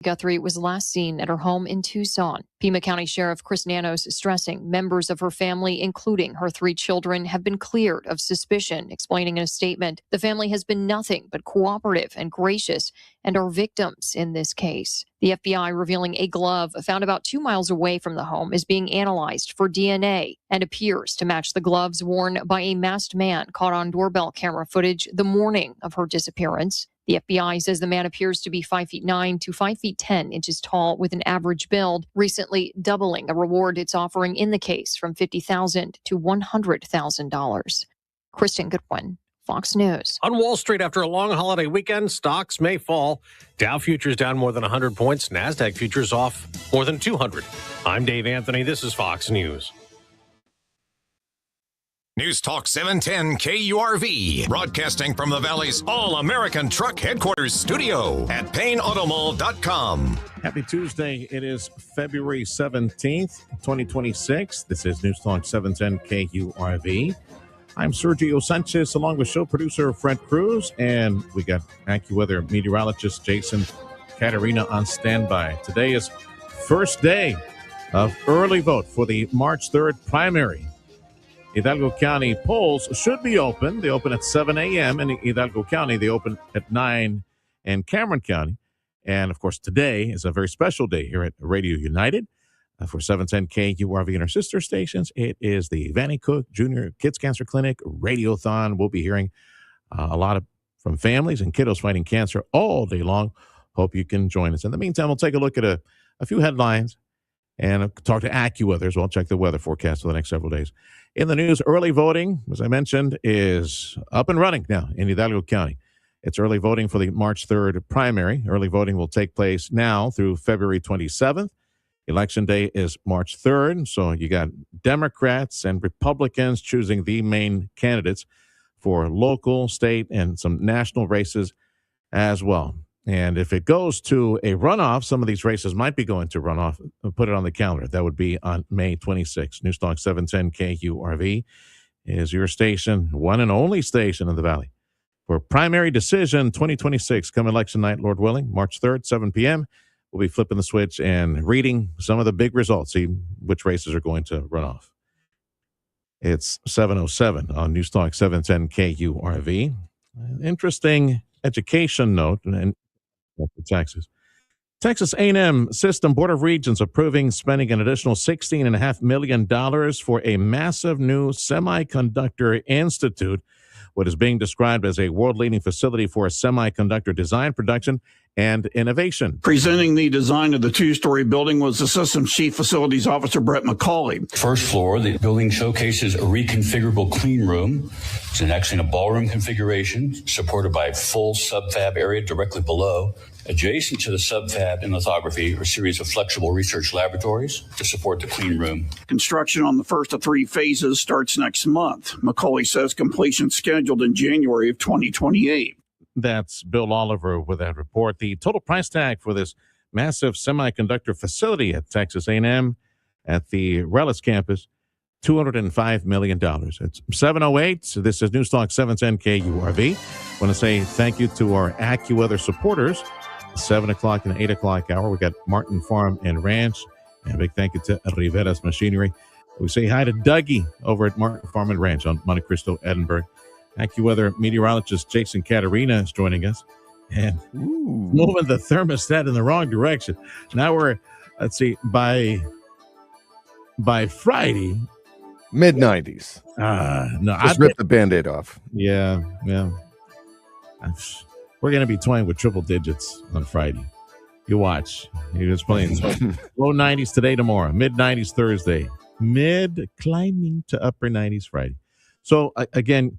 Guthrie was last seen at her home in Tucson. Pima County Sheriff Chris Nanos is stressing members of her family, including her 3 children, have been cleared of suspicion, explaining in a statement, the family has been nothing but cooperative and gracious and are victims in this case. The FBI revealing a glove found about 2 miles away from the home is being analyzed for DNA and appears to match the gloves worn by a masked man caught on doorbell camera footage the morning of her disappearance. The FBI says the man appears to be 5'9" to 5'10" tall with an average build, recently doubling the reward it's offering in the case from $50,000 to $100,000. Kristen Goodwin, Fox News. On Wall Street, after a long holiday weekend, stocks may fall. Dow futures down more than 100 points. NASDAQ futures off more than 200. I'm Dave Anthony. This is Fox News. News Talk 710 KURV, broadcasting from the Valley's All-American Truck Headquarters studio at PayneAutomall.com. Happy Tuesday. It is February 17th, 2026. This is News Talk 710 KURV. I'm Sergio Sanchez, along with show producer Fred Cruz, and we got AccuWeather meteorologist Jason Caterina on standby. Today is first day of early vote for the March 3rd primary. Hidalgo County polls should be open. They open at 7 a.m. in Hidalgo County. They open at 9 in Cameron County. And, of course, today is a very special day here at Radio United for 710 KURV and our sister stations. It is the Vannie Cook Jr. Kids Cancer Clinic Radiothon. We'll be hearing a lot from families and kiddos fighting cancer all day long. Hope you can join us. In the meantime, we'll take a look at a few headlines and talk to AccuWeather as well. Check the weather forecast for the next several days. In the news, early voting, as I mentioned, is up and running now in Hidalgo County. It's early voting for the March 3rd primary. Early voting will take place now through February 27th. Election day is March 3rd, so you got Democrats and Republicans choosing the main candidates for local, state, and some national races as well. And if it goes to a runoff, some of these races might be going to runoff. Put it on the calendar. That would be on May 26th. News Talk 710 KURV is your station, one and only station in the Valley. For primary decision 2026, come election night, Lord willing, March 3rd, 7 p.m., we'll be flipping the switch and reading some of the big results, see which races are going to run off. It's 7:07 on News Talk 710 KURV. Interesting education note, and Texas A&M System Board of Regents approving spending an additional $16.5 million for a massive new semiconductor institute, what is being described as a world-leading facility for semiconductor design, production, and innovation. Presenting the design of the 2-story building was the Systems Chief Facilities Officer Brett McCauley. First floor, the building showcases a reconfigurable clean room. It's actually in a ballroom configuration, supported by a full subfab area directly below. Adjacent to the subfab and lithography are a series of flexible research laboratories to support the clean room. Construction on the first of 3 phases starts next month. McCauley says completion scheduled in January of 2028. That's Bill Oliver with that report. The total price tag for this massive semiconductor facility at Texas A&M at the Rellis campus, $205 million. It's 7:08. This is News Talk 710 KURV. I want to say thank you to our AccuWeather supporters. 7 o'clock and 8 o'clock hour. We got Martin Farm and Ranch. And a big thank you to Rivera's Machinery. We say hi to Dougie over at Martin Farm and Ranch on Monte Cristo, Edinburgh. AccuWeather meteorologist Jason Caterina is joining us. And moving the thermostat in the wrong direction. Now we're, let's see, by Friday. Mid-90s. No, Just rip the Band-Aid off. Yeah. We're going to be toying with triple digits on Friday. You watch. You're just playing. Low 90s today, tomorrow. Mid-90s Thursday. Mid-climbing to upper 90s Friday. So, again,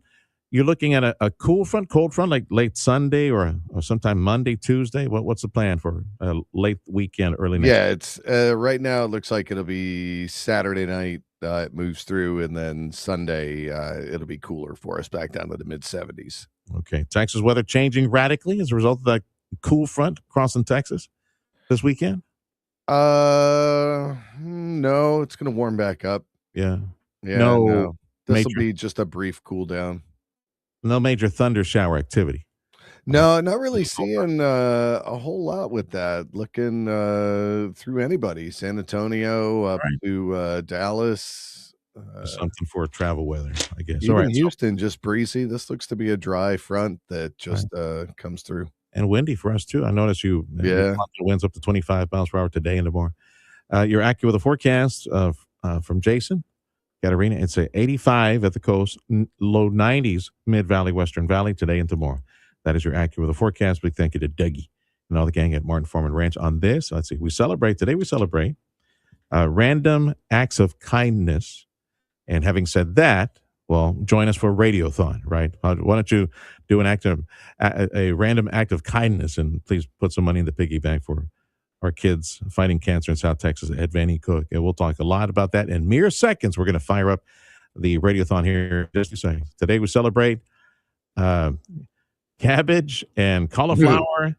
you're looking at a cool front, cold front, like late Sunday or sometime Monday, Tuesday. What's the plan for a late weekend, early next week? Yeah, it's right now it looks like it'll be Saturday night. It moves through, and then Sunday it'll be cooler for us, back down to the mid-70s. Okay. Texas weather changing radically as a result of that cool front crossing Texas this weekend? No, it's going to warm back up. Yeah. No. This will be just a brief cool down. No major thunder shower activity. No, not really seeing a whole lot with that. Looking through anybody, San Antonio up Right. to Dallas. Something for travel weather, I guess. All Even right. Houston, just breezy. This looks to be a dry front that just comes through. And windy for us too. I noticed you. Yeah. Winds up to 25 miles per hour today and tomorrow. You're accurate with the forecast from Jason Katerina. It's a 85 at the coast, low 90s Mid Valley, Western Valley today and tomorrow. That is your accurate with the forecast. Big thank you to Dougie and all the gang at Martin Foreman Ranch on this. Let's see. We celebrate random acts of kindness. And having said that, well, join us for Radiothon, right? Why don't you do a random act of kindness and please put some money in the piggy bank for our kids fighting cancer in South Texas at Vanny Cook. And we'll talk a lot about that in mere seconds. We're going to fire up the Radiothon here in just a second. Today we celebrate cabbage and cauliflower.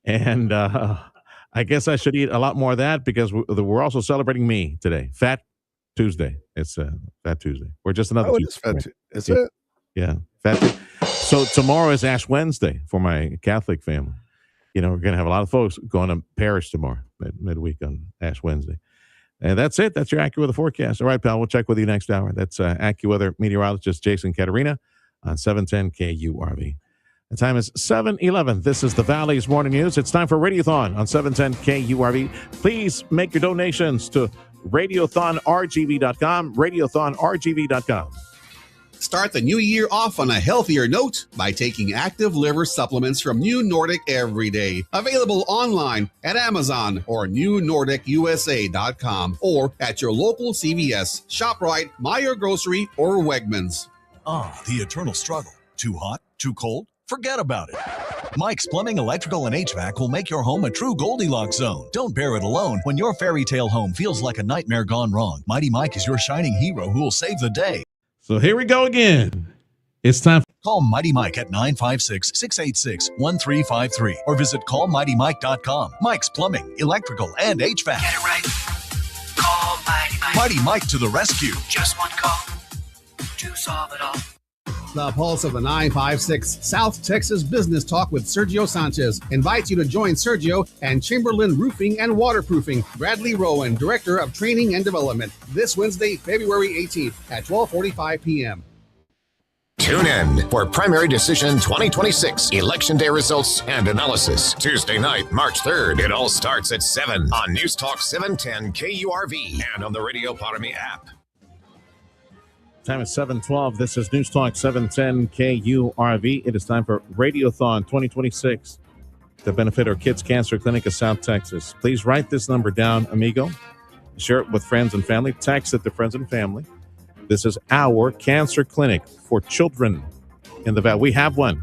And I guess I should eat a lot more of that because we're also celebrating me today. Fat Tuesday. It's Fat Tuesday. We're just another Tuesday. Is it? Yeah. So tomorrow is Ash Wednesday for my Catholic family. We're going to have a lot of folks going to parish tomorrow, midweek on Ash Wednesday. And that's it. That's your AccuWeather forecast. All right, pal. We'll check with you next hour. That's AccuWeather meteorologist Jason Katerina on 710 KURV. The time is 7:11. This is the Valley's Morning News. It's time for Radiothon on 710 KURV. Please make your donations to RadiothonRGV.com, RadiothonRGV.com. Start the new year off on a healthier note by taking active liver supplements from New Nordic every day. Available online at Amazon or newnordicusa.com or at your local CVS, ShopRite, Meijer Grocery, or Wegmans. The eternal struggle. Too hot? Too cold? Forget about it. Mike's Plumbing, Electrical, and HVAC will make your home a true Goldilocks zone. Don't bear it alone when your fairy tale home feels like a nightmare gone wrong. Mighty Mike is your shining hero who will save the day. So here we go again. It's time. Call Mighty Mike at 956-686-1353 or visit callmightymike.com. Mike's Plumbing, Electrical, and HVAC. Get it right. Call Mighty Mike. Mighty Mike to the rescue. Just one call to solve it all. The Pulse of the 956 South Texas Business Talk with Sergio Sanchez invites you to join Sergio and Chamberlain Roofing and Waterproofing, Bradley Rowan, Director of Training and Development, this Wednesday, February 18th at 12:45 p.m. Tune in for Primary Decision 2026 Election Day results and analysis. Tuesday night, March 3rd. It all starts at 7 on News Talk 710 KURV and on the Radio Potami app. Time is 7:12. This is News Talk 710 KURV. It is time for Radiothon 2026 to benefit our Kids Cancer Clinic of South Texas. Please write this number down, amigo. Share it with friends and family. Text it to friends and family. This is our cancer clinic for children in the Valley. We have one.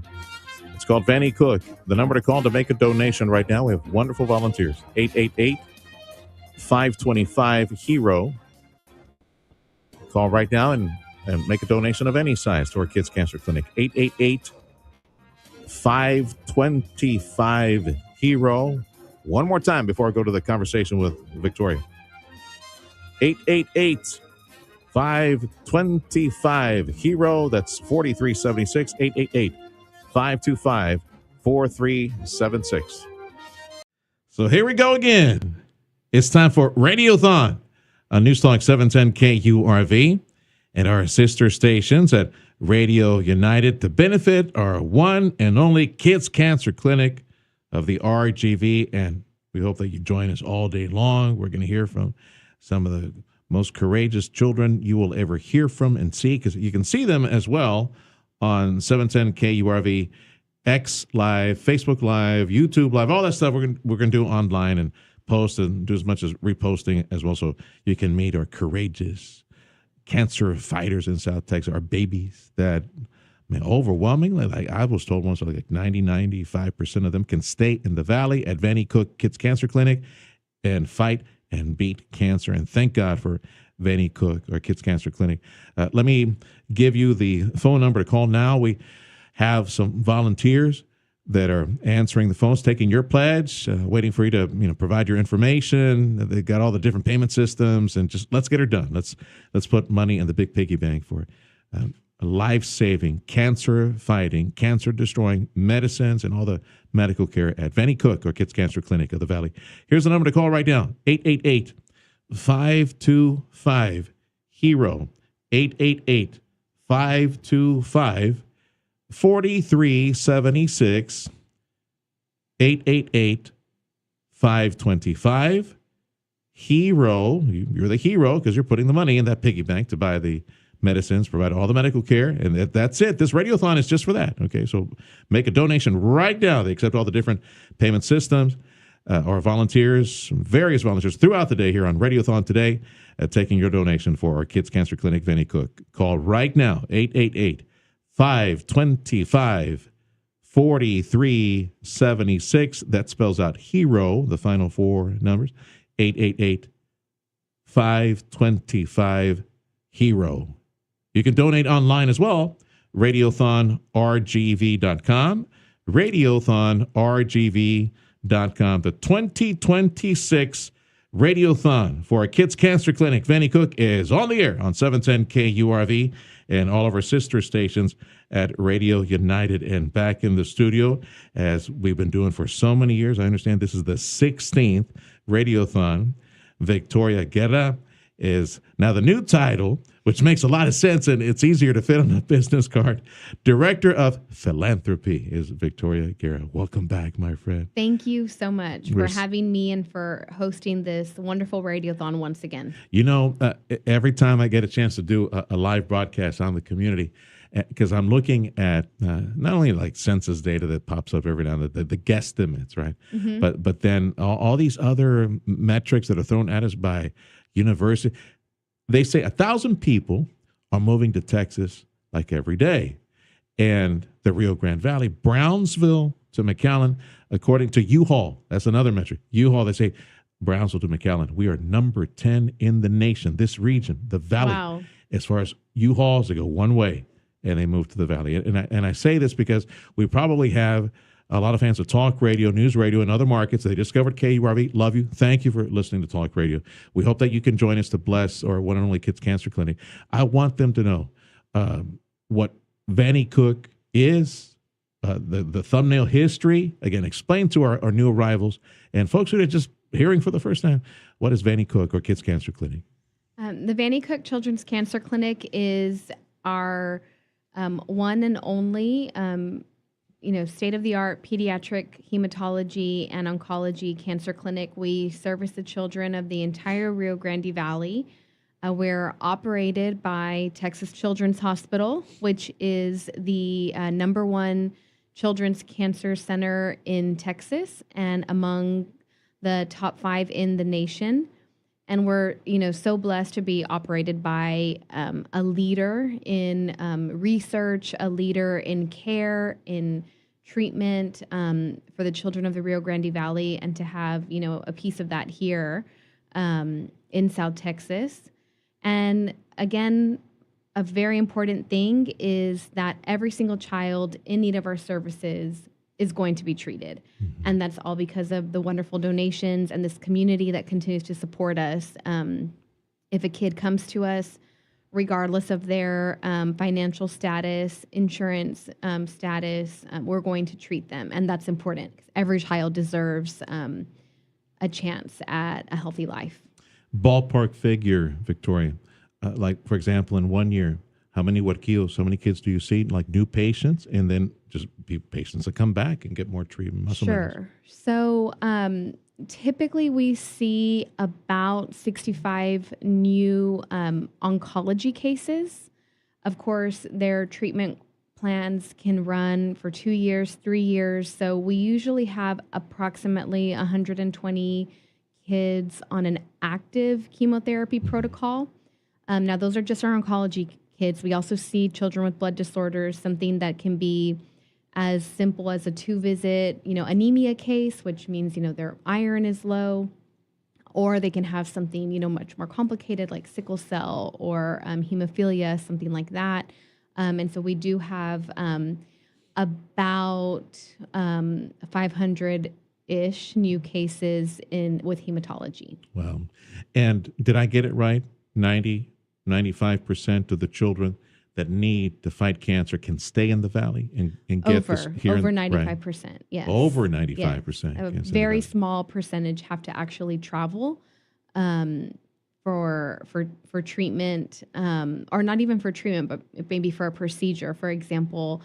It's called Vanny Cook. The number to call to make a donation right now. We have wonderful volunteers. 888-525-HERO. Call right now and make a donation of any size to our Kids Cancer Clinic. 888-525-HERO. One more time before I go to the conversation with Victoria. 888-525-HERO. That's 4376. 888-525-4376. So here we go again. It's time for Radiothon on News Talk 710 KURV and our sister stations at Radio United to benefit our one and only Kids Cancer Clinic of the RGV. And we hope that you join us all day long. We're going to hear from some of the most courageous children you will ever hear from and see, because you can see them as well on 710 KURV, X Live, Facebook Live, YouTube Live, all that stuff we're going to do online and post and do as much as reposting as well, so you can meet our courageous cancer fighters in South Texas, our babies that, overwhelmingly, like I was told once, like 95% of them can stay in the Valley at Vanny Cook Kids Cancer Clinic and fight and beat cancer. And thank God for Vanny Cook, our Kids Cancer Clinic. Let me give you the phone number to call now. We have some volunteers that are answering the phones, taking your pledge, waiting for you to provide your information. They've got all the different payment systems, and just let's get her done. Let's put money in the big piggy bank for life-saving, cancer-fighting, cancer-destroying medicines and all the medical care at Vanny Cook or Kids Cancer Clinic of the Valley. Here's the number to call right now, 888-525-HERO, 888-525-4376, 888-525-HERO. You're the hero because you're putting the money in that piggy bank to buy the medicines, provide all the medical care, and that's it. This radiothon is just for that. Okay, so make a donation right now. They accept all the different payment systems or volunteers, various volunteers throughout the day here on Radiothon today, taking your donation for our Kids Cancer Clinic, Vanny Cook. Call right now, 888-525-4376. That spells out HERO, the final four numbers, 888-525-HERO. You can donate online as well, radiothonrgv.com, radiothonrgv.com. The 2026 Radiothon for our Kids Cancer Clinic, Vanny Cook, is on the air on 710 KURV and all of our sister stations at Radio United. And back in the studio, as we've been doing for so many years, I understand this is the 16th Radiothon. Victoria Guerra is now the new title, which makes a lot of sense, and it's easier to fit on a business card. Director of Philanthropy is Victoria Guerra. Welcome back, my friend. Thank you so much for having me and for hosting this wonderful radiothon once again. You know, every time I get a chance to do a live broadcast on the community, because I'm looking at not only like census data that pops up every now and then, the guesstimates, right? Mm-hmm. But then all these other metrics that are thrown at us by university. They say 1,000 people are moving to Texas like every day. And the Rio Grande Valley, Brownsville to McAllen, according to U-Haul, that's another metric. U-Haul, they say Brownsville to McAllen, we are number 10 in the nation, this region, the Valley. Wow. As far as U-Hauls, they go one way and they move to the Valley. And I say this because we probably have a lot of fans of talk radio, news radio, and other markets. They discovered KURV. Love you. Thank you for listening to talk radio. We hope that you can join us to bless our one and only Kids Cancer Clinic. I want them to know what Vanny Cook is, the thumbnail history. Again, explain to our new arrivals and folks who are just hearing for the first time, what is Vanny Cook or Kids Cancer Clinic? The Vanny Cook Children's Cancer Clinic is our one and only state-of-the-art pediatric hematology and oncology cancer clinic. We service the children of the entire Rio Grande Valley. We're operated by Texas Children's Hospital, which is the number one children's cancer center in Texas and among the top 5 in the nation. And we're, so blessed to be operated by a leader in research, a leader in care, in treatment for the children of the Rio Grande Valley, and to have, a piece of that here in South Texas. And again, a very important thing is that every single child in need of our services is going to be treated. Mm-hmm. And that's all because of the wonderful donations and this community that continues to support us. If a kid comes to us, regardless of their financial status, insurance status, we're going to treat them. And that's important because every child deserves a chance at a healthy life. Ballpark figure, Victoria. Like, for example, in 1 year, how many kids do you see, like new patients, and then just patients that come back and get more treatment? Sure. So typically we see about 65 new oncology cases. Of course, their treatment plans can run for 2 years, 3 years. So we usually have approximately 120 kids on an active chemotherapy protocol. Now, those are just our oncology kids. We also see children with blood disorders, something that can be as simple as a 2-visit, anemia case, which means, their iron is low, or they can have something, much more complicated like sickle cell or hemophilia, something like that. And so we do have about 500-ish new cases with hematology. Wow. And did I get it right? 95% of the children that need to fight cancer can stay in the valley and get this here? Over right. 95%. Yes. Over Yes. 95%. A yes, in the very valley. small percentage have to actually travel for treatment, or not even for treatment, but maybe for a procedure. For example,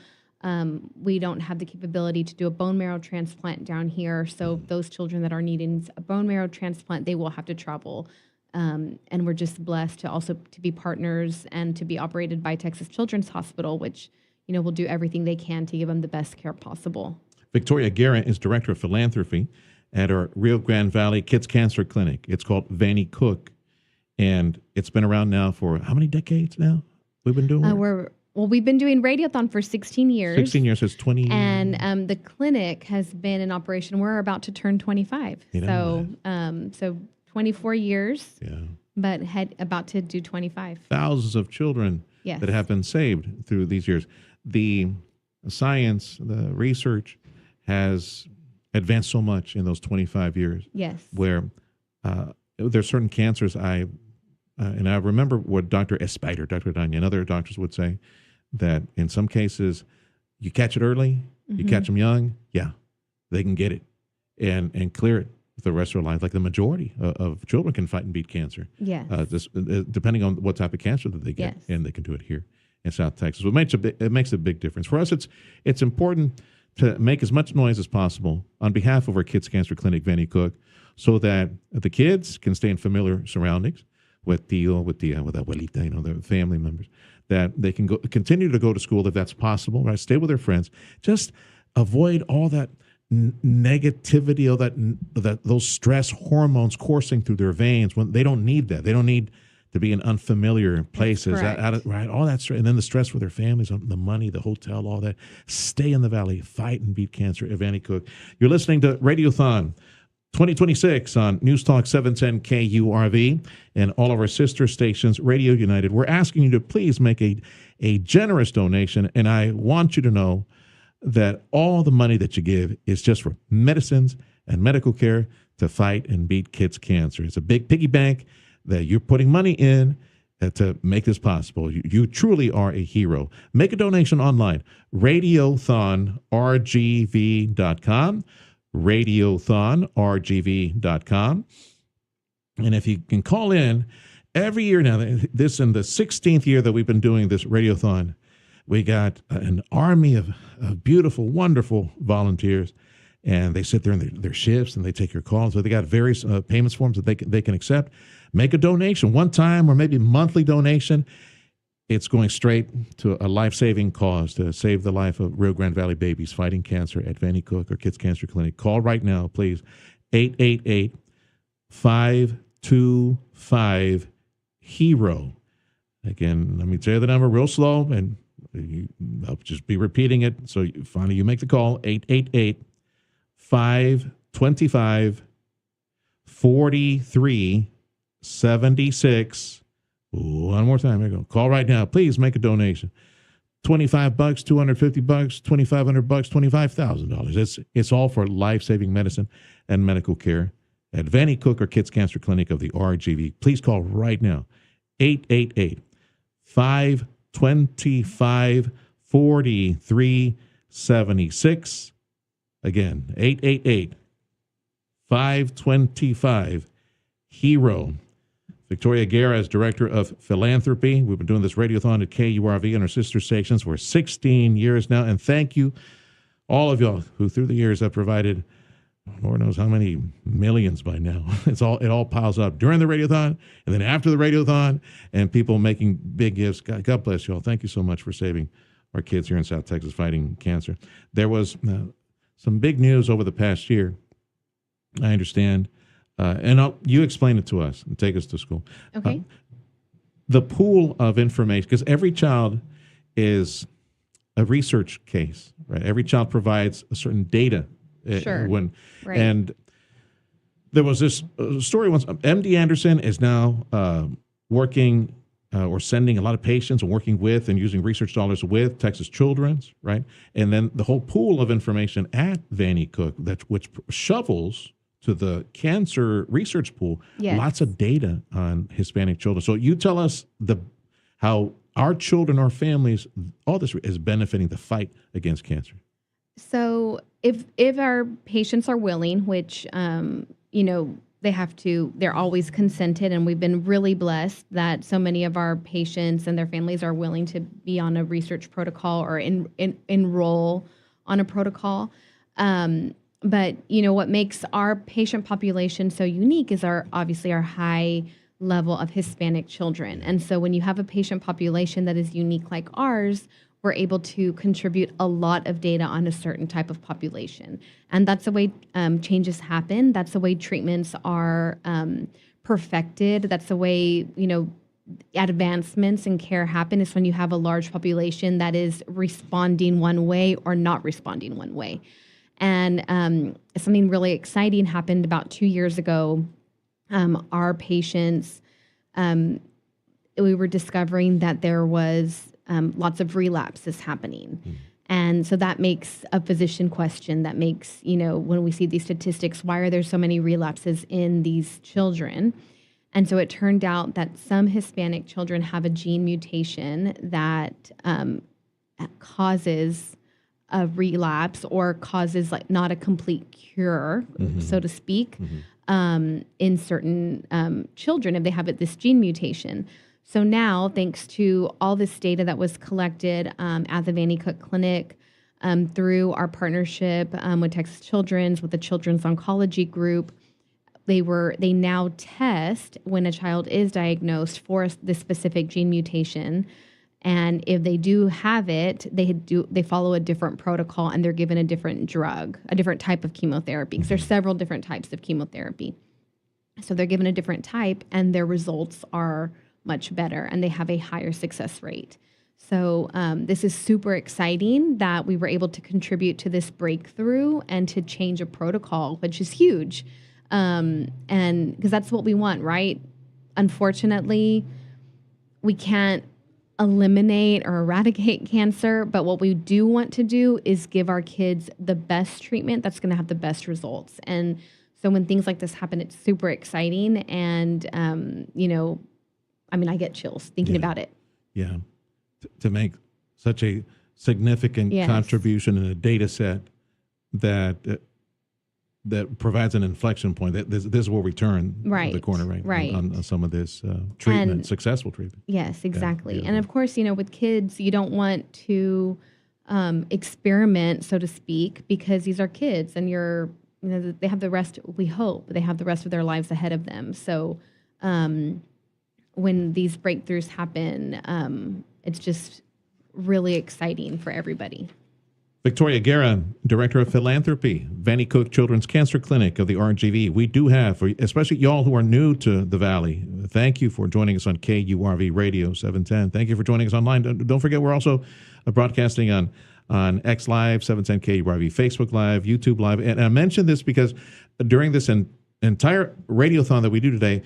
we don't have the capability to do a bone marrow transplant down here. So those children that are needing a bone marrow transplant, they will have to travel. And we're just blessed to also to be partners and to be operated by Texas Children's Hospital, which, will do everything they can to give them the best care possible. Victoria Guerra is Director of Philanthropy at our Rio Grande Valley Kids Cancer Clinic. It's called Vanny Cook, and it's been around now for how many decades now? We've been doing it? We've been doing Radiothon for 16 years. 16 years, so it's 20. And the clinic has been in operation. We're about to turn 25. So 24 years, but about to do 25. Thousands of children Yes. that have been saved through these years. The science, the research has advanced so much in those 25 years. Yes. Where there's certain cancers and I remember what Dr. Espider, Dr. Danya, and other doctors would say, that in some cases you catch it early, you catch them young, they can get it and clear it for the rest of their life. Like the majority of children can fight and beat cancer. Yes. Depending on what type of cancer that they get, Yes. and they can do it here in South Texas. So it makes a big difference. For us, it's important to make as much noise as possible on behalf of our Kids Cancer Clinic, Vanny Cook, so that the kids can stay in familiar surroundings with abuelita, their family members, that they can continue to go to school if that's possible, right? Stay with their friends. Just avoid all that negativity, all those stress hormones coursing through their veins when they don't need that. They don't need to be in unfamiliar places, right? All that stress, and then the stress for their families, the money, the hotel, all that. Stay in the valley, fight and beat cancer. Vanny Cook. You're listening to Radiothon 2026 on News Talk 710 KURV and all of our sister stations, Radio United. We're asking you to please make a generous donation, and I want you to know that all the money that you give is just for medicines and medical care to fight and beat kids' cancer. It's a big piggy bank that you're putting money in to make this possible. You truly are a hero. Make a donation online, radiothonrgv.com. radiothonrgv.com. And if you can call in every year now, this in the 16th year that we've been doing this Radiothon, we got an army of beautiful, wonderful volunteers, and they sit there in their shifts and they take your calls. So they got various payments forms that they can accept. Make a donation, one time or maybe monthly donation. It's going straight to a life-saving cause to save the life of Rio Grande Valley babies fighting cancer at Vanny Cook or Kids Cancer Clinic. Call right now, please. 888-525-HERO. Again, let me tell you the number real slow, and I'll just be repeating it. So finally you make the call, 888-525-4376. One more time. Here we go. Call right now. Please make a donation. $25, $250, $2,500, $25,000. It's all for life-saving medicine and medical care at Vanny Cook or Kids Cancer Clinic of the RGV. Please call right now. 888-525-4376. Again, 888-525-HERO. Victoria Guerra is Director of Philanthropy. We've been doing this Radiothon at KURV and our sister stations for 16 years now. And thank you, all of y'all who through the years have provided, Lord knows how many millions by now. It all piles up during the Radiothon and then after the Radiothon, and people making big gifts. God bless y'all. Thank you so much for saving our kids here in South Texas fighting cancer. There was some big news over the past year, I understand. And you explain it to us and take us to school. Okay. The pool of information, because every child is a research case, right? Every child provides a certain data. Sure. Right. And there was this story once. MD Anderson is now working or sending a lot of patients and working with and using research dollars with Texas Children's, right? And then the whole pool of information at Vanny Cook, which shovels to the cancer research pool, Yes. lots of data on Hispanic children. So you tell us how our children, our families, all this is benefiting the fight against cancer. So if our patients are willing, which they're always consented, and we've been really blessed that so many of our patients and their families are willing to be on a research protocol or enroll on a protocol. But what makes our patient population so unique is obviously our high level of Hispanic children. And so when you have a patient population that is unique like ours, we're able to contribute a lot of data on a certain type of population. And that's the way changes happen. That's the way treatments are perfected. That's the way, advancements in care happen, is when you have a large population that is responding one way or not responding one way. And something really exciting happened about 2 years ago. Our patients, we were discovering that there was lots of relapses happening. And so that makes a physician question. That makes, when we see these statistics, why are there so many relapses in these children? And so it turned out that some Hispanic children have a gene mutation that causes a relapse or causes not a complete cure, so to speak, in certain children if they have this gene mutation. So now, thanks to all this data that was collected at the Vannie Cook Clinic, through our partnership with Texas Children's, with the Children's Oncology Group, they now test when a child is diagnosed for this specific gene mutation. And if they do have it, they follow a different protocol, and they're given a different drug, a different type of chemotherapy, because there's several different types of chemotherapy. So they're given a different type, and their results are much better, and they have a higher success rate. So this is super exciting that we were able to contribute to this breakthrough and to change a protocol, which is huge. And because that's what we want, right? Unfortunately, we can't eliminate or eradicate cancer, but what we do want to do is give our kids the best treatment that's going to have the best results. And so when things like this happen, it's super exciting. And, I get chills thinking about it. Yeah. To make such a significant contribution in a data set that provides an inflection point. This is where we turn the corner, right? On some of this treatment, successful treatment. Yes, exactly. And of course, with kids, you don't want to experiment, so to speak, because these are kids, and they have the rest. We hope they have the rest of their lives ahead of them. So when these breakthroughs happen, it's just really exciting for everybody. Victoria Guerra, Director of Philanthropy, Vannie Cook Children's Cancer Clinic of the RGV. We do have, especially y'all who are new to the Valley, thank you for joining us on KURV Radio 710. Thank you for joining us online. Don't forget, we're also broadcasting on X Live, 710 KURV, Facebook Live, YouTube Live. And I mentioned this because during this entire radiothon that we do today,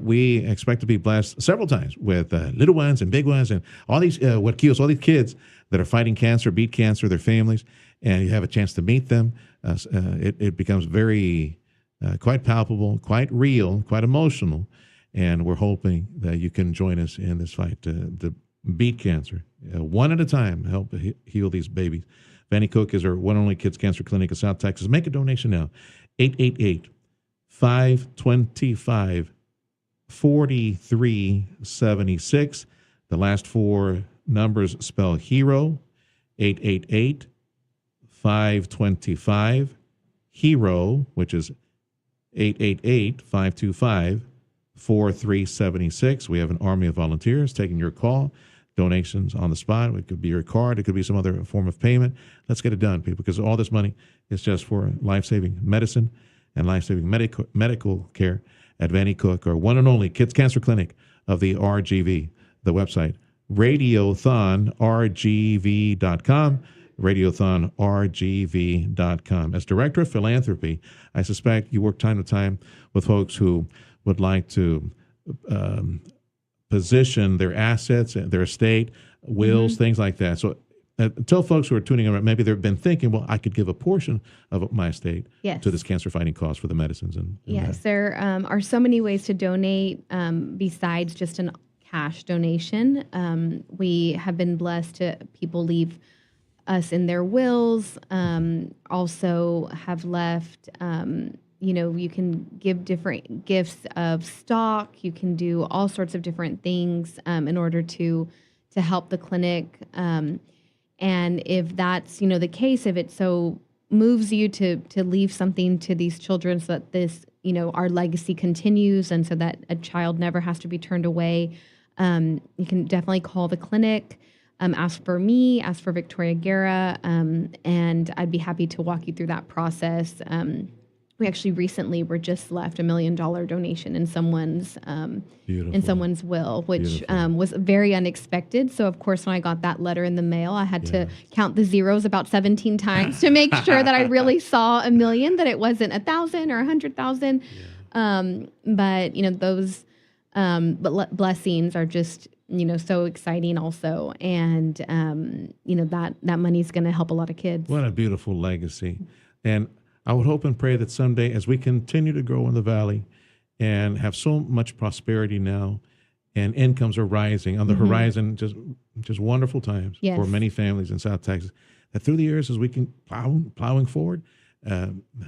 we expect to be blessed several times with little ones and big ones and all these all these kids that are fighting cancer, beat cancer, their families, and you have a chance to meet them. It becomes very quite palpable, quite real, quite emotional, and we're hoping that you can join us in this fight to beat cancer one at a time, help heal these babies. Vannie Cook is our one and only kids cancer clinic in South Texas. Make a donation now, 888-525-4376. The last four numbers spell HERO, 888-525-HERO, which is 888-525-4376. We have an army of volunteers taking your call, donations on the spot. It could be your card. It could be some other form of payment. Let's get it done, people, because all this money is just for life-saving medicine and life-saving medical care at Vannie Cook, our one and only kids cancer clinic of the RGV. The website, radiothonrgv.com, radiothonrgv.com. As Director of Philanthropy, I suspect you work time to time with folks who would like to position their assets, their estate, wills, things like that. So tell folks who are tuning in, maybe they've been thinking, well, I could give a portion of my estate to this cancer-fighting cause for the medicines. And yes, there are so many ways to donate besides just an cash donation. We have been blessed to people leave us in their wills, also have left, you can give different gifts of stock. You can do all sorts of different things in order to help the clinic. And if that's, the case, if it so moves you to leave something to these children so that this, our legacy continues and so that a child never has to be turned away, you can definitely call the clinic. Ask for me, ask for Victoria Guerra, and I'd be happy to walk you through that process. We actually recently were just left $1 million donation in someone's will, which was very unexpected. So of course, when I got that letter in the mail, I had to count the zeros about 17 times to make sure that I really saw $1 million, that it wasn't 1,000 or 100,000. But those blessings are just so exciting also, and that money's going to help a lot of kids. What a beautiful legacy. And I would hope and pray that someday, as we continue to grow in the Valley and have so much prosperity now, and incomes are rising on the horizon, just wonderful times for many families in South Texas, that through the years, as we can plowing forward,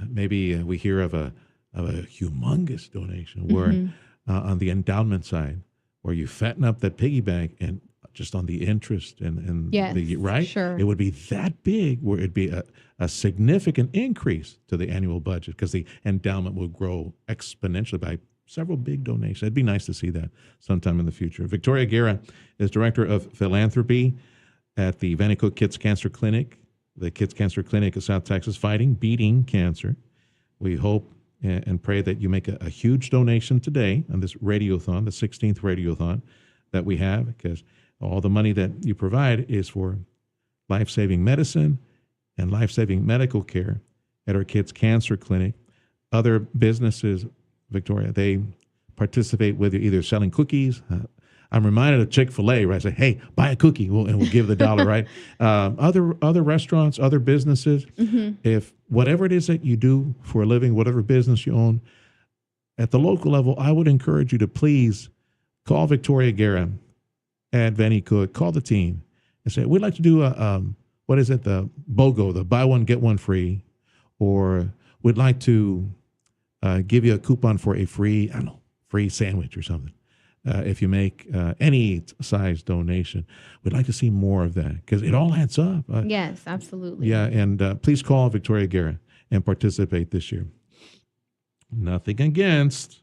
maybe we hear of a humongous donation where on the endowment side, where you fatten up that piggy bank and just on the interest and the right, sure, it would be that big where it'd be a significant increase to the annual budget because the endowment will grow exponentially by several big donations. It'd be nice to see that sometime in the future. Victoria Guerra is Director of Philanthropy at the Vannie Cook Kids Cancer Clinic, the Kids Cancer Clinic of South Texas, beating cancer. We hope and pray that you make a huge donation today on this radiothon, the 16th radiothon that we have, because all the money that you provide is for life-saving medicine and life-saving medical care at our Kids Cancer Clinic. Other businesses, Victoria, they participate with you, either selling cookies. I'm reminded of Chick-fil-A, right? I say, hey, buy a cookie, and we'll give the $1, right? Other restaurants, other businesses, if whatever it is that you do for a living, whatever business you own, at the local level, I would encourage you to please call Victoria Guerra at Vannie Cook, call the team and say, we'd like to do the BOGO, the buy one, get one free, or we'd like to give you a coupon for a free sandwich or something. If you make any size donation, we'd like to see more of that because it all adds up. Yes, absolutely. Yeah, and please call Victoria Guerra and participate this year. Nothing against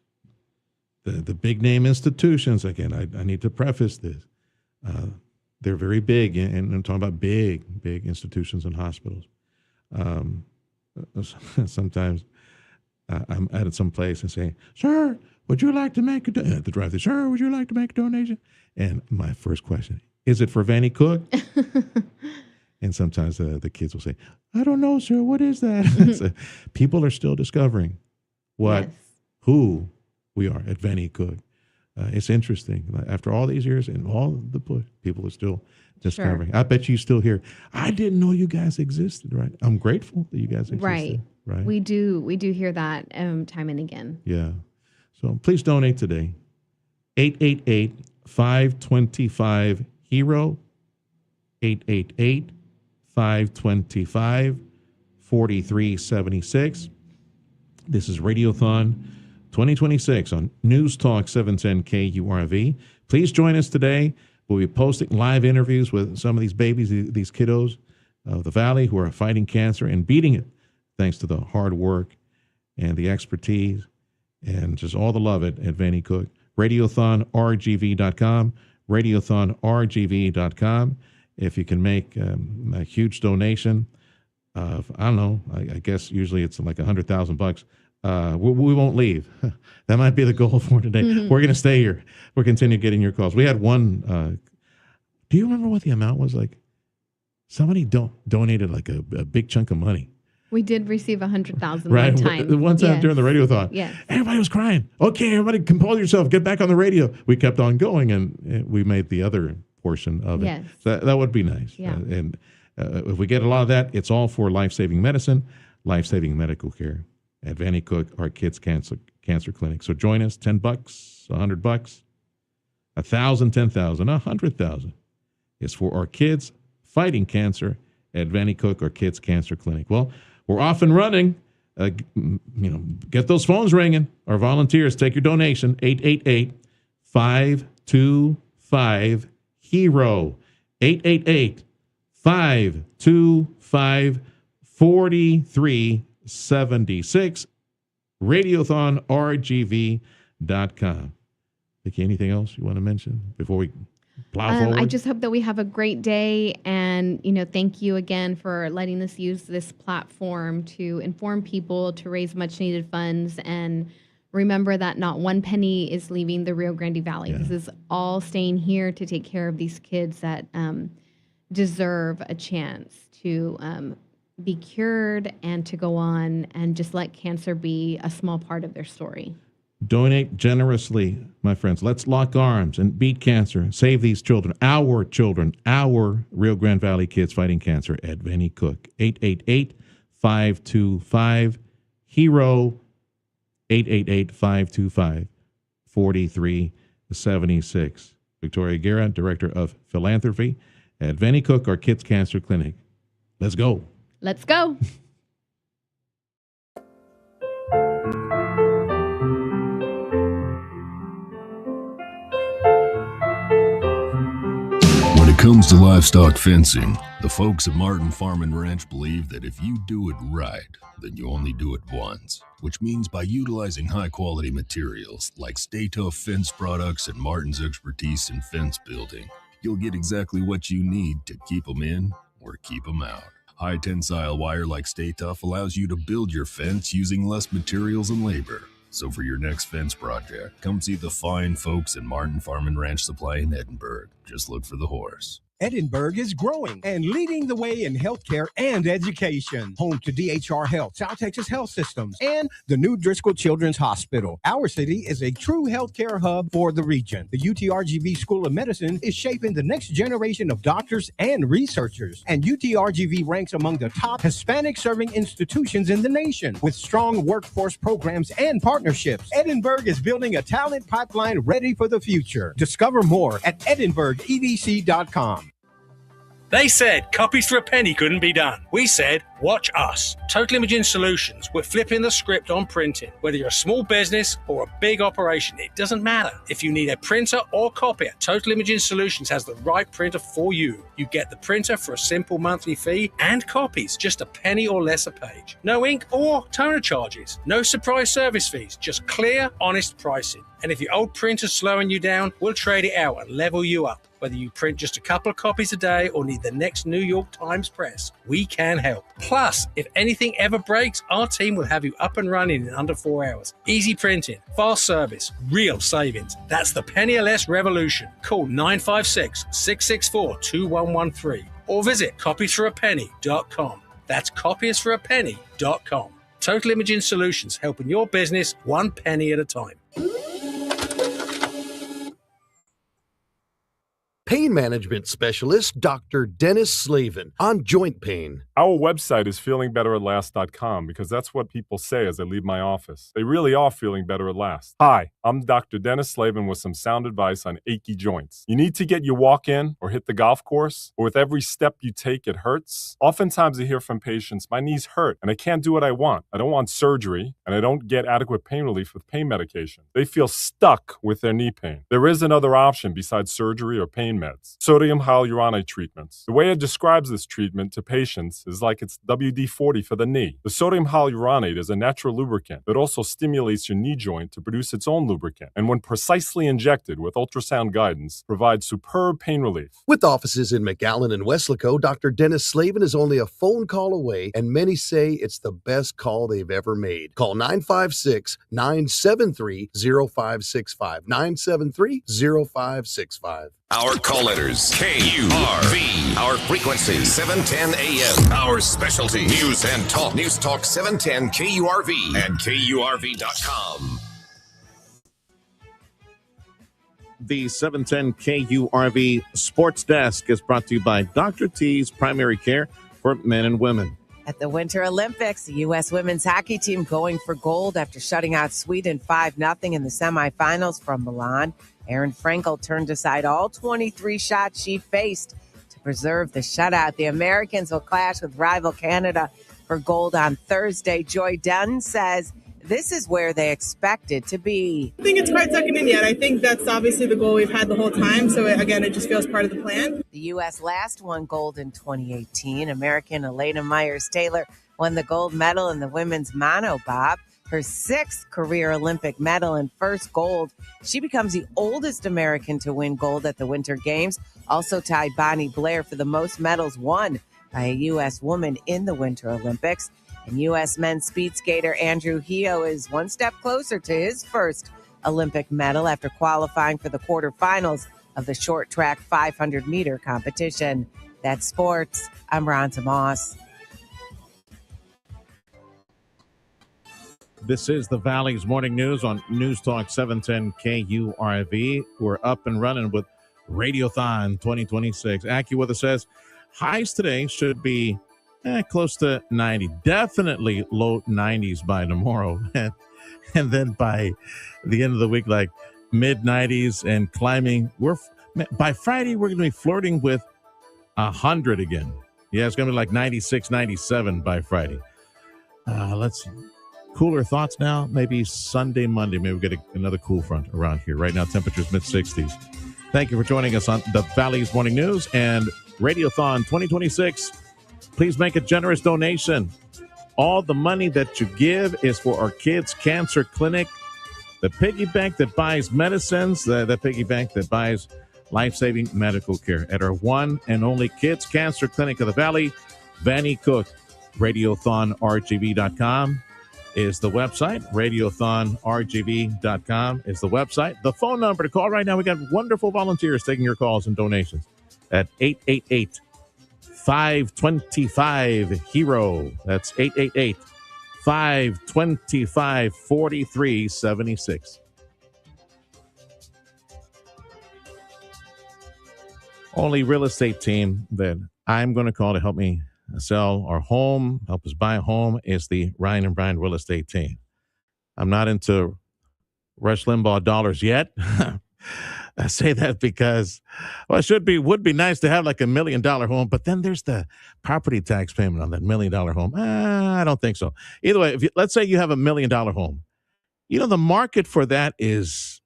the big name institutions. Again, I need to preface this. They're very big, and I'm talking about big institutions and hospitals. Sometimes I'm at some place and say, sir, would you like to make at the drive-thru, sir, would you like to make a donation? And my first question, is it for Vannie Cook? And sometimes the kids will say, I don't know, sir, what is that? So people are still discovering who we are at Vannie Cook. It's interesting. After all these years and all the push, people are still discovering. Sure. I bet you still hear, I didn't know you guys existed, right? I'm grateful that you guys existed. Right. We do hear that time and again. Yeah. So please donate today. 888-525-HERO. 888-525-4376. This is Radiothon 2026 on News Talk 710 KURV. Please join us today. We'll be posting live interviews with some of these babies, these kiddos of the Valley who are fighting cancer and beating it thanks to the hard work and the expertise and just all the love at Vannie Cook. RadiothonRGV.com, RadiothonRGV.com. If you can make a huge donation of, I don't know, I guess usually it's like $100,000. We won't leave. That might be the goal for today. We're going to stay here. We'll continue getting your calls. We had one. Do you remember what the amount was? Like somebody donated like a big chunk of money. We did receive $100,000 right? one time. One time during the radiothon. Yes. Everybody was crying. Okay, everybody compose yourself. Get back on the radio. We kept on going, and we made the other portion of it. Yes. So that would be nice. Yeah. And if we get a lot of that, it's all for life-saving medicine, life-saving medical care at Vannie Cook, our Kids Cancer Clinic. So join us, $10, $100. 1,000, 10,000, 100,000 is for our kids fighting cancer at Vanny Cook, our Kids Cancer Clinic. Well, we're off and running. Get those phones ringing. Our volunteers, take your donation. 888-525-HERO. 888-525-4376. RadiothonRGV.com. Vicky, anything else you want to mention before we plow forward? I just hope that we have a great day, and thank you again for letting us use this platform to inform people, to raise much needed funds, and remember that not one penny is leaving the Rio Grande Valley. Yeah. This is all staying here to take care of these kids that deserve a chance to be cured and to go on and just let cancer be a small part of their story. Donate generously, my friends. Let's lock arms and beat cancer. Save these children, our Rio Grande Valley kids fighting cancer at Vanny Cook. 888-525-HERO. 888-525-4376. Victoria Guerra, Director of Philanthropy at Vanny Cook, our Kids Cancer Clinic. Let's go. Let's go. When it comes to livestock fencing, the folks at Martin Farm and Ranch believe that if you do it right, then you only do it once, which means by utilizing high-quality materials like Stay Tough fence products and Martin's expertise in fence building, you'll get exactly what you need to keep them in or keep them out. High-tensile wire like Stay Tough allows you to build your fence using less materials and labor. So for your next fence project, come see the fine folks at Martin Farm and Ranch Supply in Edinburgh. Just look for the horse. Edinburgh is growing and leading the way in healthcare and education. Home to DHR Health, South Texas Health Systems, and the new Driscoll Children's Hospital. Our city is a true healthcare hub for the region. The UTRGV School of Medicine is shaping the next generation of doctors and researchers. And UTRGV ranks among the top Hispanic-serving institutions in the nation with strong workforce programs and partnerships. Edinburgh is building a talent pipeline ready for the future. Discover more at edinburghedc.com. They said copies for a penny couldn't be done. We said, watch us. Total Imaging Solutions. We're flipping the script on printing. Whether you're a small business or a big operation, it doesn't matter. If you need a printer or copier, Total Imaging Solutions has the right printer for you. You get the printer for a simple monthly fee and copies, just a penny or less a page. No ink or toner charges. No surprise service fees, just clear, honest pricing. And if your old printer's slowing you down, we'll trade it out and level you up. Whether you print just a couple of copies a day or need the next New York Times press, we can help. Plus, if anything ever breaks, our team will have you up and running in under 4 hours. Easy printing, fast service, real savings. That's the penny or less revolution. Call 956-664-2113 or visit copiesforapenny.com. That's copiesforapenny.com. Total Imaging Solutions, helping your business one penny at a time. Pain management specialist Dr. Dennis Slavin on joint pain. Our website is feelingbetteratLast.com because that's what people say as they leave my office. They really are feeling better at last. Hi, I'm Dr. Dennis Slavin with some sound advice on achy joints. You need to get your walk in or hit the golf course, or with every step you take, it hurts. Oftentimes I hear from patients, my knees hurt and I can't do what I want. I don't want surgery and I don't get adequate pain relief with pain medication. They feel stuck with their knee pain. There is another option besides surgery or pain meds. Sodium hyaluronate treatments. The way it describes this treatment to patients is like it's WD-40 for the knee. The sodium hyaluronate is a natural lubricant that also stimulates your knee joint to produce its own lubricant, and when precisely injected with ultrasound guidance, provides superb pain relief. With offices in McAllen and Weslaco, Dr. Dennis Slavin is only a phone call away, and many say it's the best call they've ever made. Call 956-973-0565. 973-0565. Our call letters, KURV. Our frequency, 710 AM. Our specialty, news and talk. News Talk 710 KURV and KURV.com. The 710 KURV Sports Desk is brought to you by Dr. T's Primary Care for Men and Women. At the Winter Olympics, the U.S. women's hockey team going for gold after shutting out Sweden 5-0 in the semifinals from Milan. Erin Frankel turned aside all 23 shots she faced to preserve the shutout. The Americans will clash with rival Canada for gold on Thursday. Joy Dunn says this is where they expect it to be. I think it's quite second in yet. I think that's obviously the goal we've had the whole time. So again, it just feels part of the plan. The U.S. last won gold in 2018. American Elena Myers-Taylor won the gold medal in the women's monobob. Her 6th career Olympic medal and first gold. She becomes the oldest American to win gold at the Winter Games. Also tied Bonnie Blair for the most medals won by a U.S. woman in the Winter Olympics. And U.S. men's speed skater Andrew Heo is one step closer to his first Olympic medal after qualifying for the quarterfinals of the short track 500-meter competition. That's sports. I'm Ronta Moss. This is the Valley's Morning News on News Talk 710 KURV. We're up and running with Radiothon 2026. AccuWeather says highs today should be close to 90. Definitely low 90s by tomorrow. And then by the end of the week, like mid 90s and climbing. By Friday, we're going to be flirting with 100 again. Yeah, it's going to be like 96, 97 by Friday. Let's see. Cooler thoughts now. Maybe Sunday, Monday. Maybe we'll get another cool front around here. Right now, temperatures mid-60s. Thank you for joining us on the Valley's Morning News and Radiothon 2026. Please make a generous donation. All the money that you give is for our kids' cancer clinic, the piggy bank that buys medicines, the piggy bank that buys life-saving medical care at our one and only kids' cancer clinic of the Valley. Vanny Cook, RadiothonRGV.com. is the website. RadiothonRGV.com is the website. The phone number to call right now, we got wonderful volunteers taking your calls and donations at 888-525-HERO. That's 888-525-4376. Only real estate team that I'm going to call to help me sell our home, help us buy a home, is the Ryan and Brian real estate team. I'm not into Rush Limbaugh dollars yet. I say that because, well, would be nice to have like $1 million home, but then there's the property tax payment on that $1 million home. I don't think so. Either way, let's say you have $1 million home. You know, the market for that's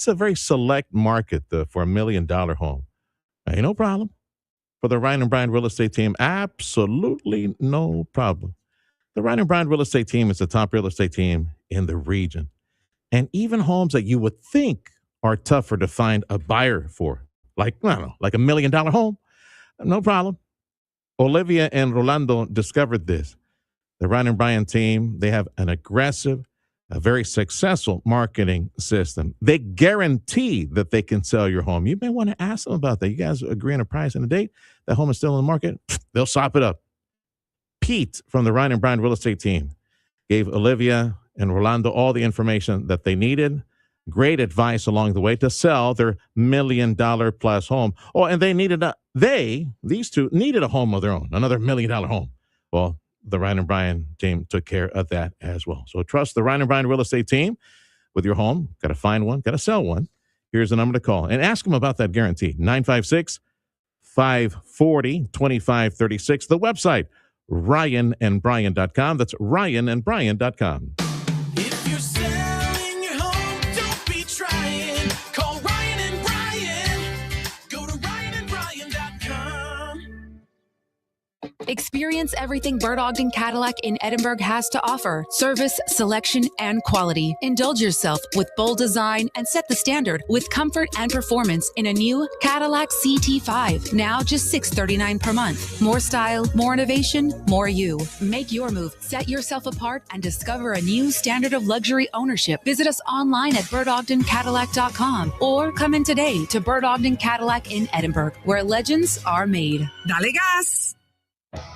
a very select market for $1 million home. Ain't no problem. For the Ryan and Brian real estate team, absolutely no problem. The Ryan and Brian real estate team is the top real estate team in the region. And even homes that you would think are tougher to find a buyer for, like, I don't know, like $1 million home, no problem. Olivia and Rolando discovered this. The Ryan and Brian team, they have an aggressive, a very successful marketing system. They guarantee that they can sell your home. You may want to ask them about that. You guys agree on a price and a date. That home is still in the market. They'll sop it up. Pete from the Ryan and Brian real estate team gave Olivia and Rolando all the information that they needed. Great advice along the way to sell their $1 million plus home. Oh, and these two needed a home of their own, another $1 million home. Well, the Ryan and Brian team took care of that as well. So trust the Ryan and Brian real estate team with your home. Got to find one, got to sell one. Here's the number to call and ask them about that guarantee. 956-540-2536. The website, ryanandbrian.com. That's ryanandbrian.com. If you're selling your home, don't be trying. Call Ryan and Brian. Go to ryanandbrian.com. Experience everything Bert Ogden Cadillac in Edinburgh has to offer. Service, selection, and quality. Indulge yourself with bold design and set the standard with comfort and performance in a new Cadillac CT5. Now just $639 per month. More style, more innovation, more you. Make your move. Set yourself apart and discover a new standard of luxury ownership. Visit us online at BertOgdenCadillac.com or come in today to Bert Ogden Cadillac in Edinburgh, where legends are made. Dale gas!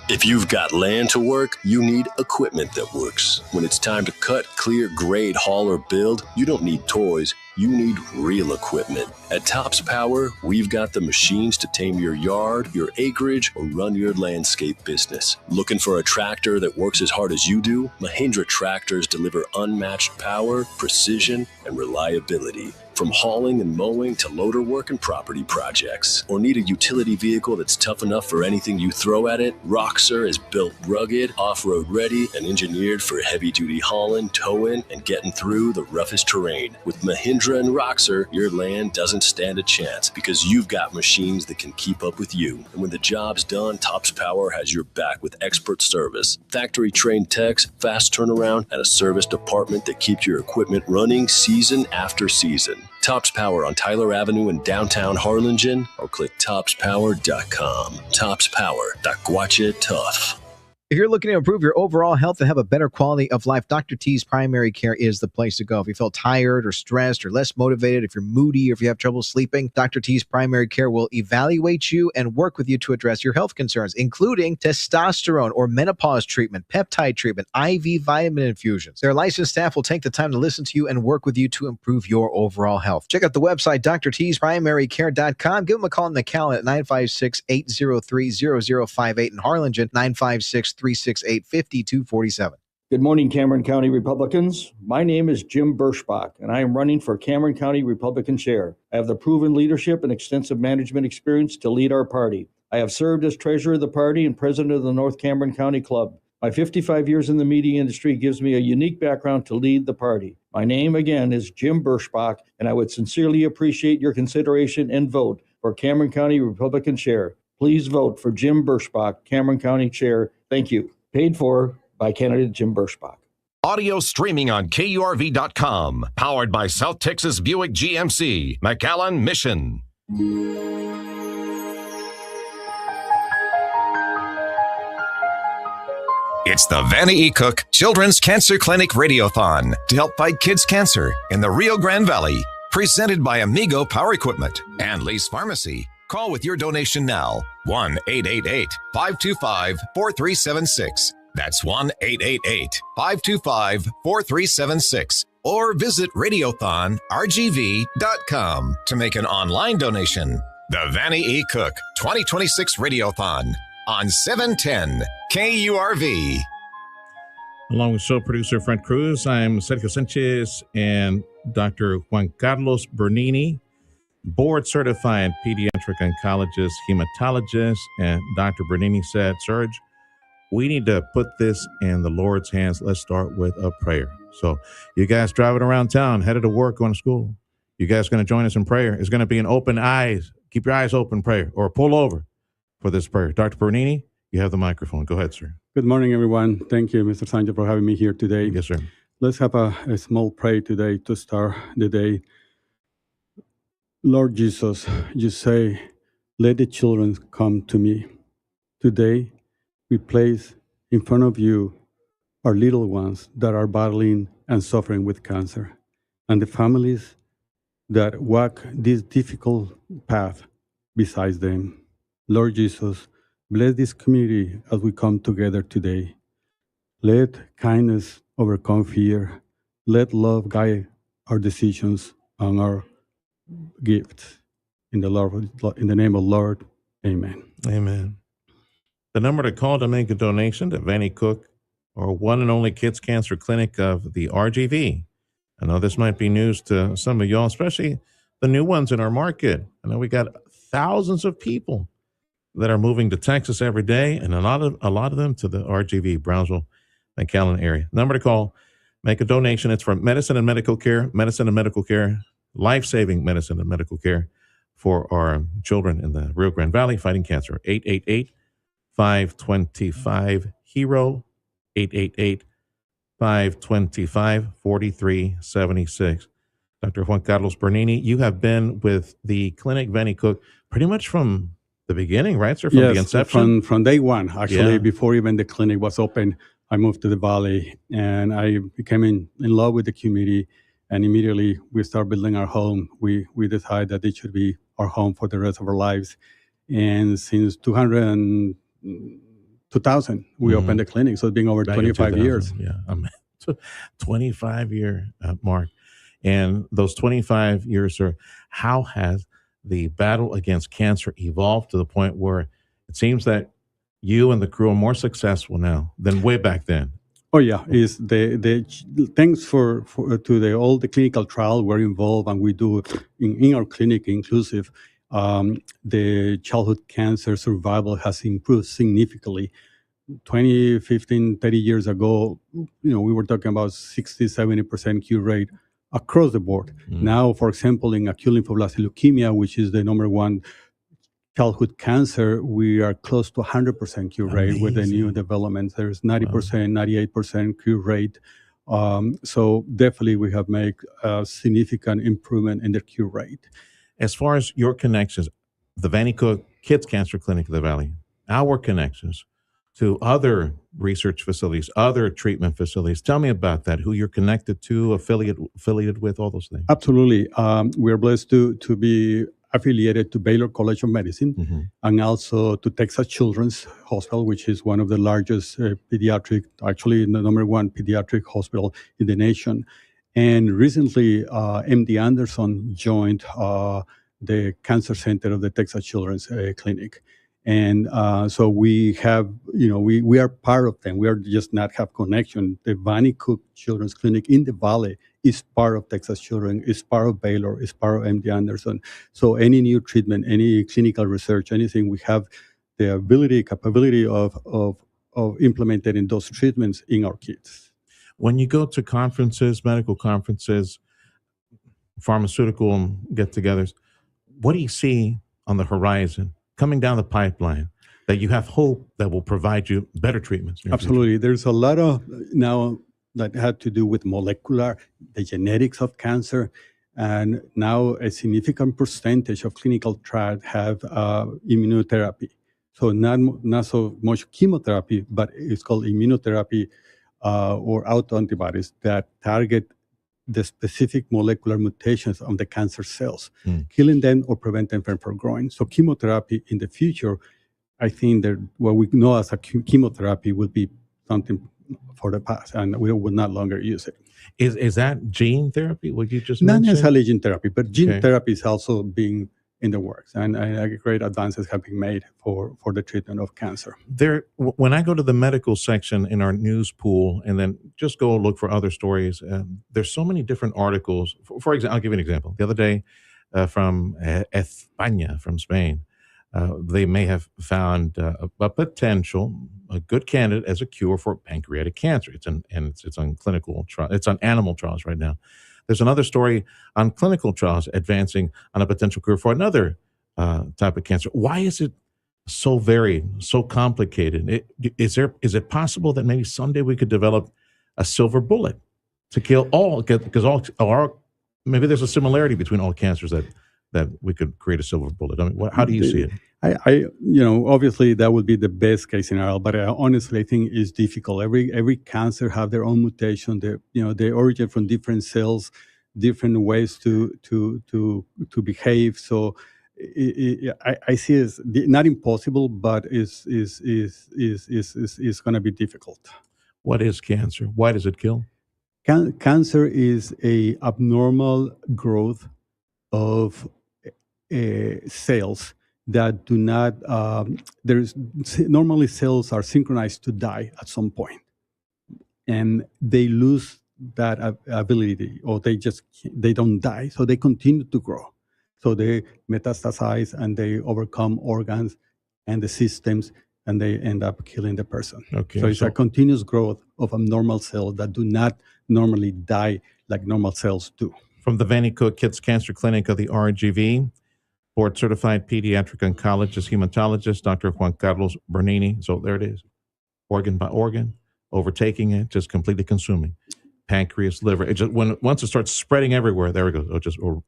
If you've got land to work, you need equipment that works. When it's time to cut, clear, grade, haul, or build, you don't need toys. you need real equipment. At Tops Power, we've got the machines to tame your yard, your acreage, or run your landscape business. Looking for a tractor that works as hard as you do? Mahindra tractors deliver unmatched power, precision, and reliability. From hauling and mowing to loader work and property projects. Or need a utility vehicle that's tough enough for anything you throw at it? Roxor is built rugged, off-road ready, and engineered for heavy-duty hauling, towing, and getting through the roughest terrain. With Mahindra and Roxor, your land doesn't stand a chance because you've got machines that can keep up with you. And when the job's done, Tops Power has your back with expert service, factory-trained techs, fast turnaround, and a service department that keeps your equipment running season after season. Tops Power on Tyler Avenue in downtown Harlingen, or click topspower.com. Tops Power, Tacuache Tough. If you're looking to improve your overall health and have a better quality of life, Dr. T's Primary Care is the place to go. If you feel tired or stressed or less motivated, if you're moody or if you have trouble sleeping, Dr. T's Primary Care will evaluate you and work with you to address your health concerns, including testosterone or menopause treatment, peptide treatment, IV vitamin infusions. Their licensed staff will take the time to listen to you and work with you to improve your overall health. Check out the website, drtsprimarycare.com. Give them a call in the McAllen at 956-803-0058 in Harlingen, 956-368-5247. Good morning, Cameron County Republicans. My name is Jim Birschbach, and I am running for Cameron County Republican Chair. I have the proven leadership and extensive management experience to lead our party. I have served as treasurer of the party and president of the North Cameron County Club. My 55 years in the media industry gives me a unique background to lead the party. My name, again, is Jim Birschbach, and I would sincerely appreciate your consideration and vote for Cameron County Republican Chair. Please vote for Jim Birschbach, Cameron County Chair. Thank you. Paid for by candidate Jim Birschbach. Audio streaming on KURV.com. Powered by South Texas Buick GMC. McAllen Mission. It's the Vanna E. Cook Children's Cancer Clinic Radiothon to help fight kids' cancer in the Rio Grande Valley. Presented by Amigo Power Equipment and Lee's Pharmacy. Call with your donation now. 1-888-525-4376. That's 1-888-525-4376. Or visit radiothonrgv.com to make an online donation. The Vanna E. Cook 2026 Radiothon on 710 KURV. Along with show producer Frank Cruz, I'm Sergio Sanchez and Dr. Juan Carlos Bernini, board-certified pediatric oncologist, hematologist, and Dr. Bernini said, Serge, we need to put this in the Lord's hands. Let's start with a prayer. So you guys driving around town, headed to work, going to school, you guys going to join us in prayer. It's going to be an open eyes, keep your eyes open prayer, or pull over for this prayer. Dr. Bernini, you have the microphone. Go ahead, sir. Good morning, everyone. Thank you, Mr. Sanchez, for having me here today. Yes, sir. Let's have a small prayer today to start the day. Lord Jesus, you say, let the children come to me. Today, we place in front of you our little ones that are battling and suffering with cancer, and the families that walk this difficult path beside them. Lord Jesus, bless this community as we come together today. Let kindness overcome fear. Let love guide our decisions and our gifts. In the name of Lord, amen. Amen. The number to call to make a donation to Vanna Cook or one and only Kids Cancer Clinic of the RGV. I know this might be news to some of y'all, especially the new ones in our market. I know we got thousands of people that are moving to Texas every day, and a lot of them to the RGV, Brownsville, McAllen area. Number to call, make a donation. It's for medicine and medical care, life-saving medicine and medical care for our children in the Rio Grande Valley fighting cancer. 888-525-HERO, 888-525-4376. Dr. Juan Carlos Bernini, you have been with the clinic Vanna Cook pretty much from the beginning, right, sir? From the inception? From day one, actually, Yeah. before even the clinic was open, I moved to the Valley and I became in love with the community, and immediately we started building our home. We decided that it should be our home for the rest of our lives. And since 2000, we opened the clinic, so it's been over Back in 25 years. 2000, Yeah, 25-year mark. in those 25 years, sir, how has the battle against cancer evolved to the point where it seems that you and the crew are more successful now than way back then? Oh yeah, is the thanks for to the all the clinical trial we're involved and we do in our clinic inclusive. The childhood cancer survival has improved significantly. 20, 15, 30 years ago, we were talking about 60, 70% cure rate across the board. Now, for example, in acute lymphoblastic leukemia, which is the number one childhood cancer, we are close to 100% cure rate with the new developments. There's 90%, 98% cure rate. So definitely we have made a significant improvement in the cure rate. As far as your connections, the Vanny Cook Kids Cancer Clinic of the Valley, our connections to other research facilities, other treatment facilities. Tell me about that, who you're connected to, affiliated with, all those things. Absolutely. We're blessed to be affiliated to Baylor College of Medicine and also to Texas Children's Hospital, which is one of the largest pediatric, actually the number one pediatric hospital in the nation. And recently, MD Anderson joined the Cancer Center of the Texas Children's Clinic. And so we have, we are part of them. We are just not have connection. The Vanny Cook Children's Clinic in the Valley is part of Texas Children, is part of Baylor, is part of MD Anderson. So any new treatment, any clinical research, anything, we have the capability of implementing those treatments in our kids. When you go to conferences, medical conferences, pharmaceutical get-togethers, what do you see on the horizon coming down the pipeline that you have hope that will provide you better treatments? Absolutely. There's a lot of now that had to do with molecular, the genetics of cancer. And now a significant percentage of clinical trials have immunotherapy. So not so much chemotherapy, but it's called immunotherapy or autoantibodies that target the specific molecular mutations on the cancer cells, killing them or prevent them from growing. So chemotherapy in the future, I think that what we know as a chemotherapy will be something for the past, and we will not longer use it. Is that gene therapy? Would you just Not mention? necessarily gene therapy, but gene Okay. therapy is also being in the works, and great advances have been made for the treatment of cancer. When I go to the medical section in our news pool and then just go look for other stories, there's so many different articles. For example, I'll give you an example. The other day from España, from Spain, they may have found a good candidate as a cure for pancreatic cancer. It's on clinical trial. It's on animal trials right now. There's another story on clinical trials advancing on a potential cure for another type of cancer. Why is it so varied, so complicated? Is it possible that maybe someday we could develop a silver bullet to kill all? Because maybe there's a similarity between all cancers that we could create a silver bullet. I mean, how do you see it? I obviously that would be the best case scenario, but honestly, I think it's difficult. Every cancer have their own mutation. They origin from different cells, different ways to behave. So I see it as not impossible, but is going to be difficult. What is cancer? Why does it kill? Cancer is a abnormal growth of cells that do not, normally cells are synchronized to die at some point, and they lose that ability, or they don't die, so they continue to grow. So they metastasize and they overcome organs and the systems, and they end up killing the person. Okay, so it's a continuous growth of abnormal cells that do not normally die like normal cells do. From the Vanny Cook Kids Cancer Clinic of the RGV, board-certified pediatric oncologist, hematologist, Dr. Juan Carlos Bernini. So there it is, organ by organ, overtaking it, just completely consuming. Pancreas, liver. It just once it starts spreading everywhere, there it goes. It'll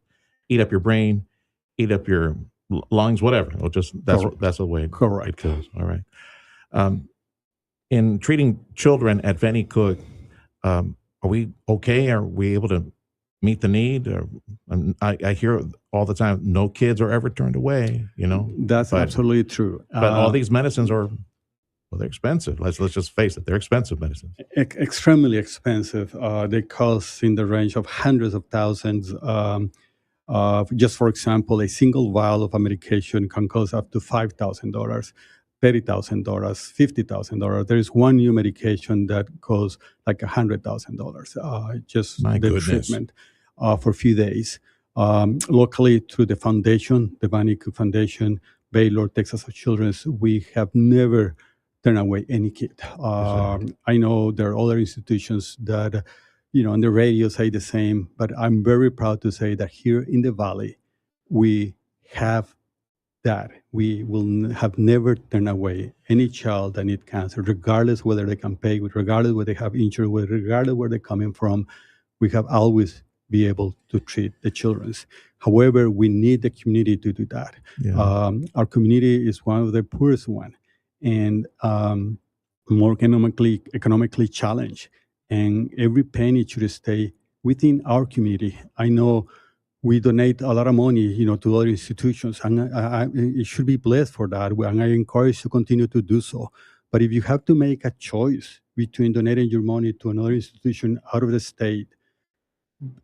eat up your brain, eat up your lungs, whatever. That's the way it goes. All right. In treating children at Vanny Cook, are we okay? Are we able to meet the need? I hear all the time, no kids are ever turned away, That's absolutely true. But all these medicines are Well, they're expensive. Let's just face it. They're expensive medicines. Extremely expensive. They cost in the range of hundreds of thousands. Just for example, a single vial of a medication can cost up to $5,000, $30,000, $50,000. There is one new medication that costs like $100,000. Just My the goodness. treatment for a few days. Locally, through the foundation, the Vanny Cook Foundation, Baylor, Texas Children's, we have never turned away any kid. I know there are other institutions that, on the radio say the same, but I'm very proud to say that here in the Valley, we have that. We will have never turned away any child that needs cancer, regardless whether they can pay, regardless whether they have injury, regardless where they're coming from. We have always be able to treat the children. However, we need the community to do that. Yeah. Our community is one of the poorest one and more economically challenged. And every penny should stay within our community. I know we donate a lot of money, to other institutions, and it should be blessed for that. And I encourage to continue to do so. But if you have to make a choice between donating your money to another institution out of the state,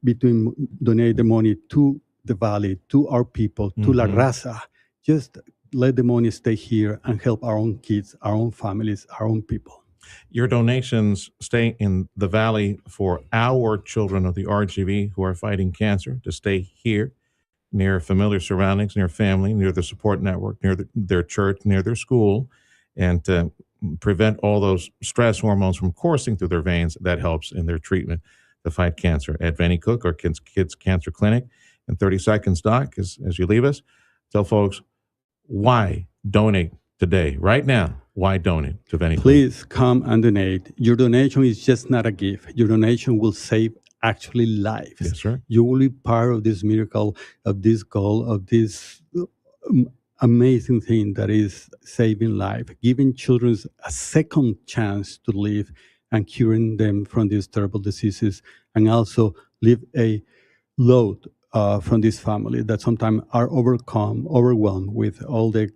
between donate the money to the Valley, to our people, to La Raza, just let the money stay here and help our own kids, our own families, our own people. Your donations stay in the Valley for our children of the RGV who are fighting cancer to stay here, near familiar surroundings, near family, near the support network, near their church, near their school, and to prevent all those stress hormones from coursing through their veins. That helps in their treatment to fight cancer. At Vanny Cook, our Kids Cancer Clinic. In 30 seconds, Doc, as you leave us, tell folks why donate today, right now. Why donate to Vanny Cook? Please come and donate. Your donation is just not a gift. Your donation will save actually lives. Yes, sir. You will be part of this miracle, of this goal, of this amazing thing that is saving life, giving children a second chance to live and curing them from these terrible diseases, and also live a load from this family that sometimes are overwhelmed with all the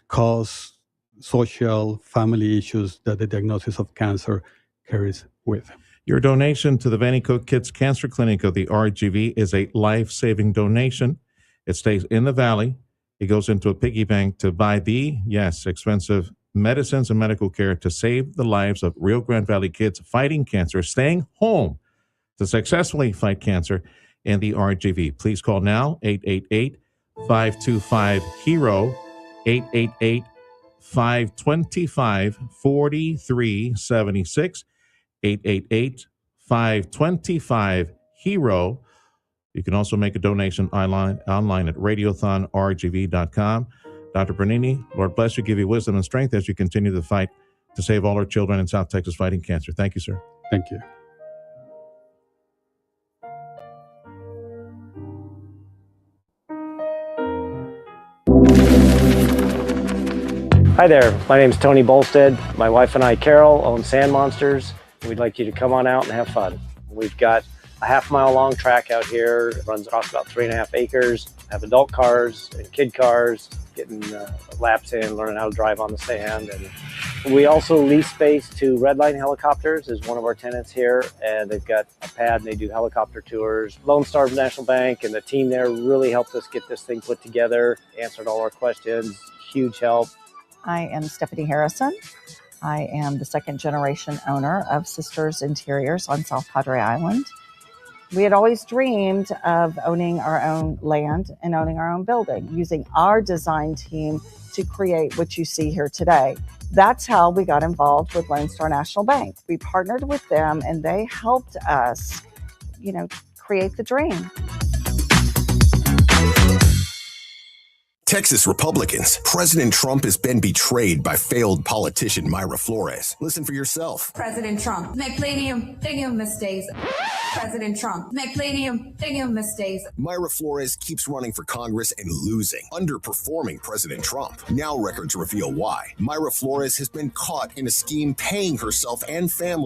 cause, social, family issues that the diagnosis of cancer carries with. Your donation to the Vanny Cook Kids Cancer Clinic of the RGV is a life-saving donation. It stays in the Valley. It goes into a piggy bank to buy expensive medicines and medical care to save the lives of Rio Grande Valley kids fighting cancer, staying home to successfully fight cancer in the RGV. Please call now, 888-525-HERO, 888-525-4376, 888-525-HERO. You can also make a donation online at radiothonrgv.com. Dr. Bernini, Lord bless you, give you wisdom and strength as you continue the fight to save all our children in South Texas fighting cancer. Thank you, sir. Thank you. Hi there, my name is Tony Bolstead. My wife and I, Carol, own Sand Monsters. We'd like you to come on out and have fun. We've got a half-mile long track out here. It runs across about 3.5 acres. Have adult cars and kid cars, getting laps in, learning how to drive on the sand. And we also lease space to Redline Helicopters is one of our tenants here, and they've got a pad and they do helicopter tours. Lone Star National Bank and the team there really helped us get this thing put together, answered all our questions, huge help. I am Stephanie Harrison. I am the second generation owner of Sisters Interiors on South Padre Island. We had always dreamed of owning our own land and owning our own building, using our design team to create what you see here today. That's how we got involved with Lone Star National Bank. We partnered with them and they helped us, create the dream. Texas Republicans. President Trump has been betrayed by failed politician Mayra Flores. Listen for yourself. President Trump make plenty of mistakes. President Trump make plenty of mistakes. Mayra Flores keeps running for Congress and losing, underperforming President Trump. Now records reveal why. Mayra Flores has been caught in a scheme paying herself and family